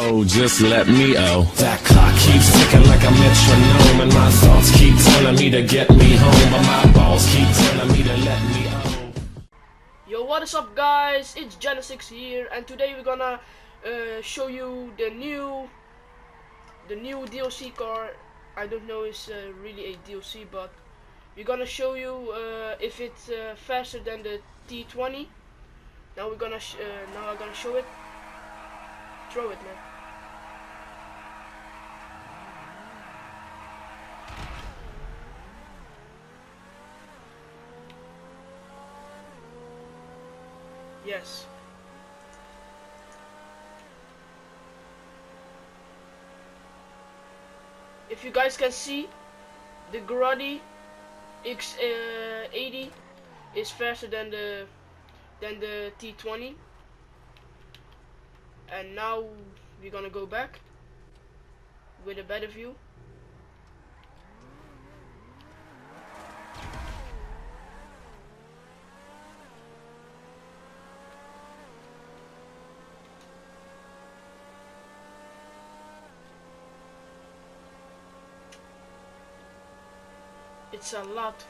Oh, just let me That clock keeps ticking like a metronome, and my thoughts keep telling me to get me home, but my balls keep telling me to let me Yo, what is up guys, it's X80 here, and today we're gonna show you the new DLC car. I don't know if it's really a DLC, but we're gonna show you if it's faster than the T20. Now I'm gonna show it. Throw it, man. Yes. If you guys can see, the Grotti X80 is faster than the T20. And now we're gonna go back with a better view. It's a lot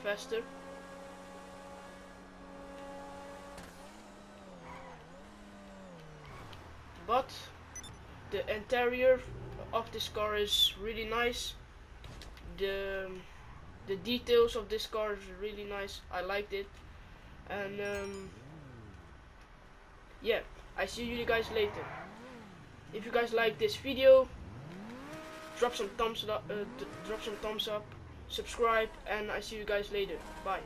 faster. But the interior of this car is really nice. The details of this car is really nice. I liked it. And yeah, I see you guys later. If you guys like this video, drop some thumbs up, subscribe, and I see you guys later. Bye.